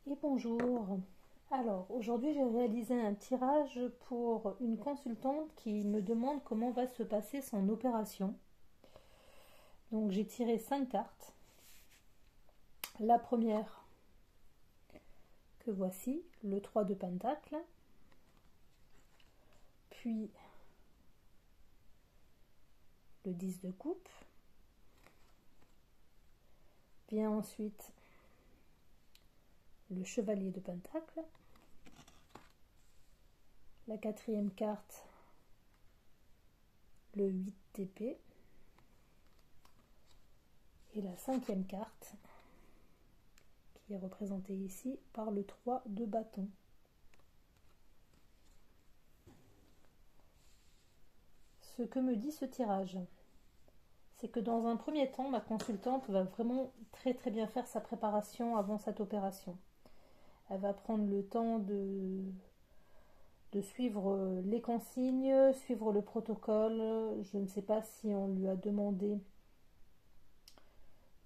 Et bonjour. Alors, aujourd'hui, j'ai réalisé un tirage pour une consultante qui me demande comment va se passer son opération. Donc, j'ai tiré 5 cartes. La première, que voici, le 3 de Pentacle. Puis, le 10 de Coupe. Vient ensuite le Chevalier de Pentacle. La quatrième carte, le 8 d'épée. Et la cinquième carte, qui est représentée ici par le 3 de bâton. Ce que me dit ce tirage, c'est que dans un premier temps, ma consultante va vraiment très bien faire sa préparation avant cette opération. Elle va prendre le temps de suivre les consignes, suivre le protocole. Je ne sais pas si on lui a demandé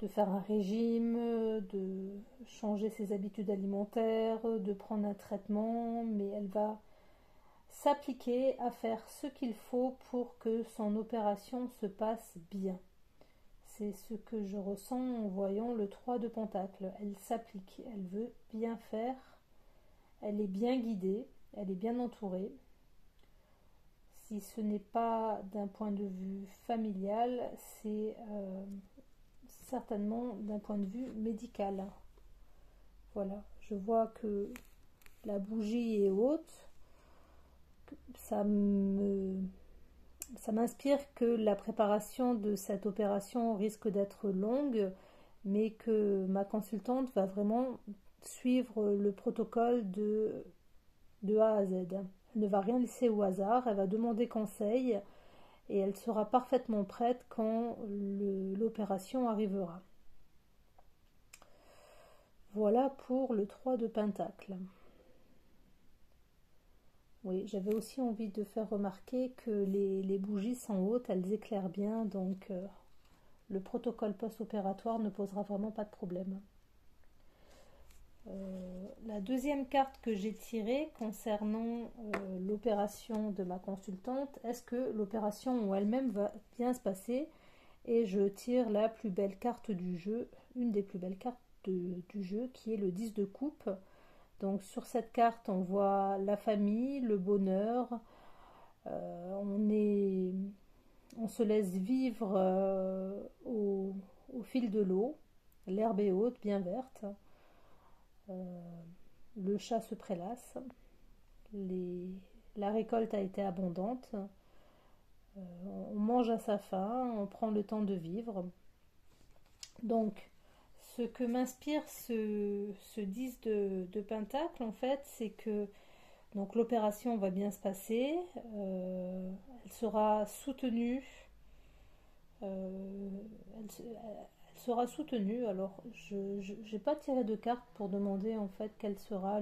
de faire un régime, de changer ses habitudes alimentaires, de prendre un traitement, mais elle va s'appliquer à faire ce qu'il faut pour que son opération se passe bien. C'est ce que je ressens en voyant le 3 de Pentacle. Elle s'applique, elle veut bien faire, elle est bien guidée, elle est bien entourée. Si ce n'est pas d'un point de vue familial, c'est certainement d'un point de vue médical. Voilà, je vois que la bougie est haute. Ça m'inspire que la préparation de cette opération risque d'être longue, mais que ma consultante va vraiment suivre le protocole de A à Z. Elle ne va rien laisser au hasard, elle va demander conseil et elle sera parfaitement prête quand l'opération arrivera. Voilà pour le 3 de Pentacle. Oui, j'avais aussi envie de faire remarquer que les bougies sont hautes, elles éclairent bien, donc le protocole post-opératoire ne posera vraiment pas de problème. La deuxième carte que j'ai tirée concernant l'opération de ma consultante, est-ce que l'opération en elle-même va bien se passer? Et je tire la plus belle carte du jeu, une des plus belles cartes du jeu, qui est le 10 de coupe. Donc sur cette carte, on voit la famille, le bonheur, on se laisse vivre au fil de l'eau, l'herbe est haute, bien verte, le chat se prélasse, la récolte a été abondante, on mange à sa faim, on prend le temps de vivre. Donc ce que m'inspire ce 10 de Pentacle, en fait, c'est que donc l'opération va bien se passer, elle sera soutenue, elle sera soutenue. Alors je n'ai pas tiré de carte pour demander en fait quel sera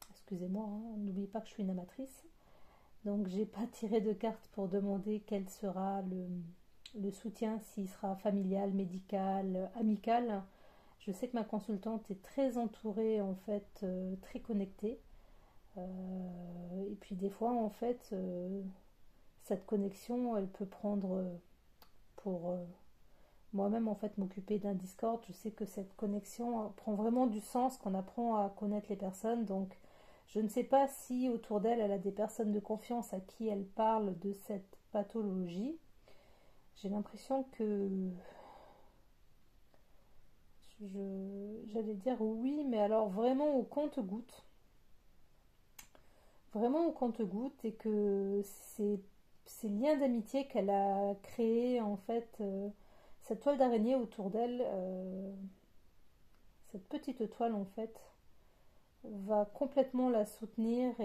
excusez-moi, hein, n'oubliez pas que je suis une amatrice, donc j'ai pas tiré de carte pour demander quel sera le soutien, s'il sera familial, médical, amical. Je sais que ma consultante est très entourée, en fait, très connectée. Et puis des fois, en fait, cette connexion, elle peut prendre pour moi-même, en fait, m'occuper d'un Discord. Je sais que cette connexion prend vraiment du sens quand on apprend à connaître les personnes. Donc, je ne sais pas si autour d'elle, elle a des personnes de confiance à qui elle parle de cette pathologie. J'ai l'impression que j'allais dire oui, mais alors vraiment au compte-gouttes. Vraiment au compte-gouttes, et que ces liens d'amitié qu'elle a créés, en fait, cette toile d'araignée autour d'elle, cette petite toile, en fait, va complètement la soutenir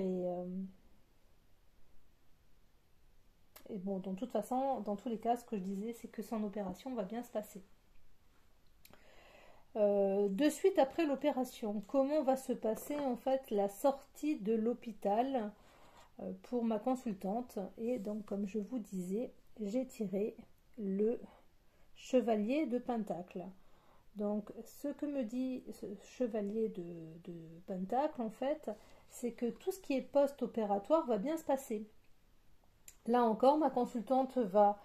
et bon, de toute façon, dans tous les cas, ce que je disais, c'est que son opération va bien se passer. De suite après l'opération, comment va se passer en fait la sortie de l'hôpital pour ma consultante? Et donc, comme je vous disais, j'ai tiré le Chevalier de Pentacle. Donc, ce que me dit ce chevalier de Pentacle, en fait, c'est que tout ce qui est post-opératoire va bien se passer. Là encore, ma consultante va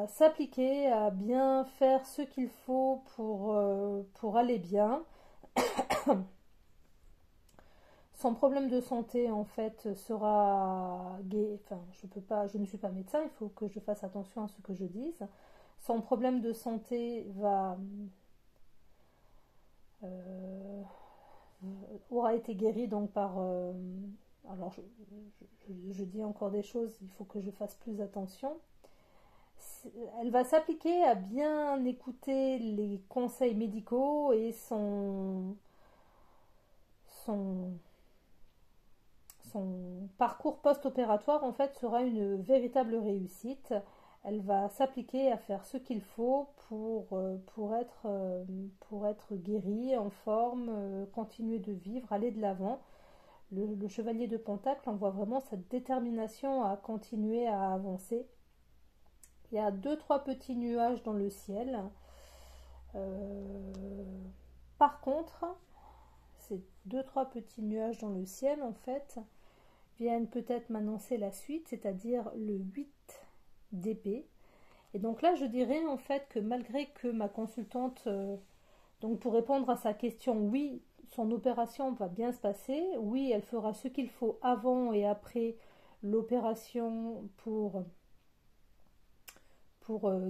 s'appliquer à bien faire ce qu'il faut pour aller bien. Son problème de santé, en fait, sera gai. Enfin, je peux pas, je ne suis pas médecin, il faut que je fasse attention à ce que je dise. Son problème de santé euh, aura été guéri donc par. Alors, je dis encore des choses, il faut que je fasse plus attention. Elle va s'appliquer à bien écouter les conseils médicaux et son, son parcours post-opératoire en fait sera une véritable réussite. Elle va s'appliquer à faire ce qu'il faut pour être guérie, en forme, continuer de vivre, aller de l'avant. Le chevalier de Pentacle, on voit vraiment cette détermination à continuer à avancer. Il y a deux, trois petits nuages dans le ciel. Euh, Par contre, ces deux, trois petits nuages dans le ciel, en fait, viennent peut-être m'annoncer la suite, c'est-à-dire le 8 d'épée. Et donc là, je dirais en fait que malgré que ma consultante, donc pour répondre à sa question, oui, son opération va bien se passer, oui, elle fera ce qu'il faut avant et après l'opération pour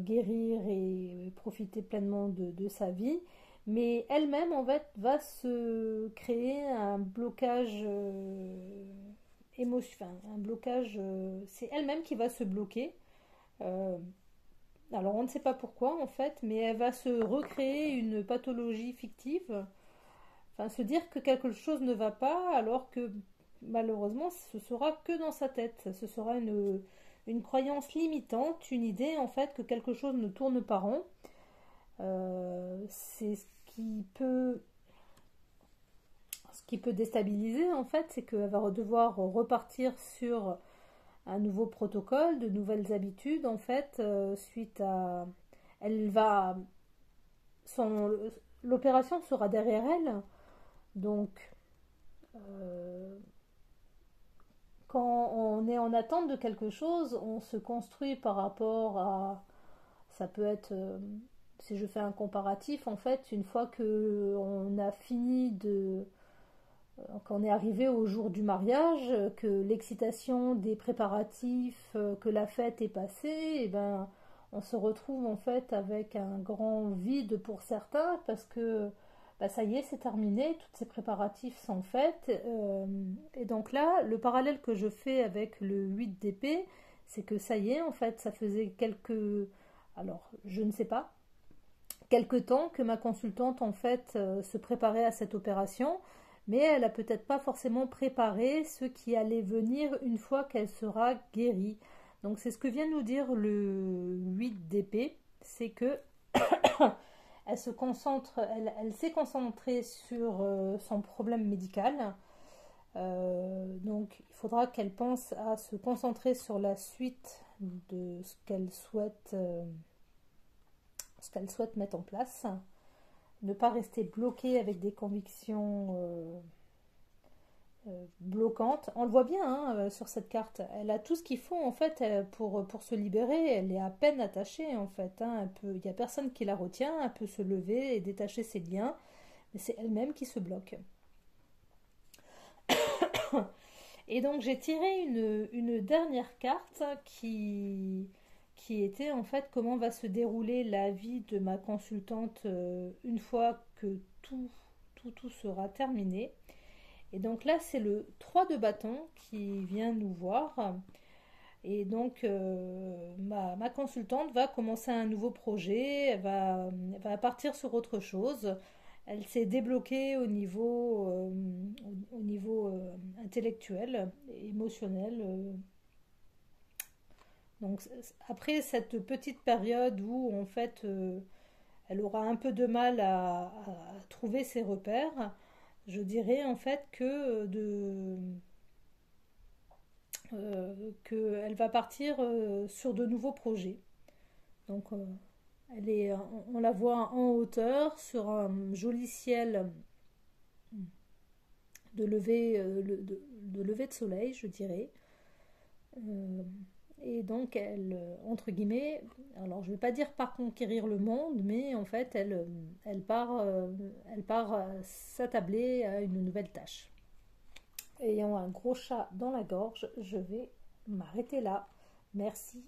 guérir et profiter pleinement de sa vie. Mais elle-même, en fait, va se créer un blocage émotion, un blocage. C'est elle-même qui va se bloquer. Euh, alors, on ne sait pas pourquoi, en fait, mais elle va se recréer une pathologie fictive. Enfin, se dire que quelque chose ne va pas, alors que malheureusement, ce sera que dans sa tête. Ce sera une croyance limitante, une idée en fait que quelque chose ne tourne pas rond. C'est ce qui peut déstabiliser en fait, c'est qu'elle va devoir repartir sur un nouveau protocole, de nouvelles habitudes en fait, suite à, elle va, son, l'opération sera derrière elle, donc euh, quand on est en attente de quelque chose, on se construit par rapport à, ça peut être, si je fais un comparatif, en fait, une fois que on a fini quand on est arrivé au jour du mariage, que l'excitation des préparatifs, que la fête est passée, et ben, on se retrouve en fait avec un grand vide pour certains parce que bah, ça y est, c'est terminé, tous ces préparatifs sont faits. Et donc là, le parallèle que je fais avec le 8 d'épée, c'est que ça y est, en fait, ça faisait alors je ne sais pas, quelques temps que ma consultante en fait se préparait à cette opération, mais elle a peut-être pas forcément préparé ce qui allait venir une fois qu'elle sera guérie. Donc c'est ce que vient nous dire le 8 d'épée, c'est que elle se concentre, elle s'est concentrée sur son problème médical. Donc il faudra qu'elle pense à se concentrer sur la suite de ce qu'elle souhaite mettre en place, ne pas rester bloquée avec des convictions bloquantes. On le voit bien hein, sur cette carte. Elle a tout ce qu'il faut en fait pour se libérer. Elle est à peine attachée en fait. Hein. Il n'y a personne qui la retient. Elle peut se lever et détacher ses liens. Mais c'est elle-même qui se bloque. Et donc j'ai tiré une dernière carte qui était en fait comment va se dérouler la vie de ma consultante une fois que tout sera terminé. Et donc là, c'est le 3 de bâton qui vient nous voir. Et donc, ma consultante va commencer un nouveau projet, elle va partir sur autre chose. Elle s'est débloquée au niveau intellectuel, émotionnel. Donc, après cette petite période où, en fait, elle aura un peu de mal à trouver ses repères, je dirais en fait qu'elle va partir sur de nouveaux projets. Donc, On la voit en hauteur sur un joli ciel de lever de soleil, je dirais. Euh, et donc, entre guillemets, alors je ne vais pas dire par conquérir le monde, mais en fait, elle part s'attabler à une nouvelle tâche. Ayant un gros chat dans la gorge, je vais m'arrêter là. Merci.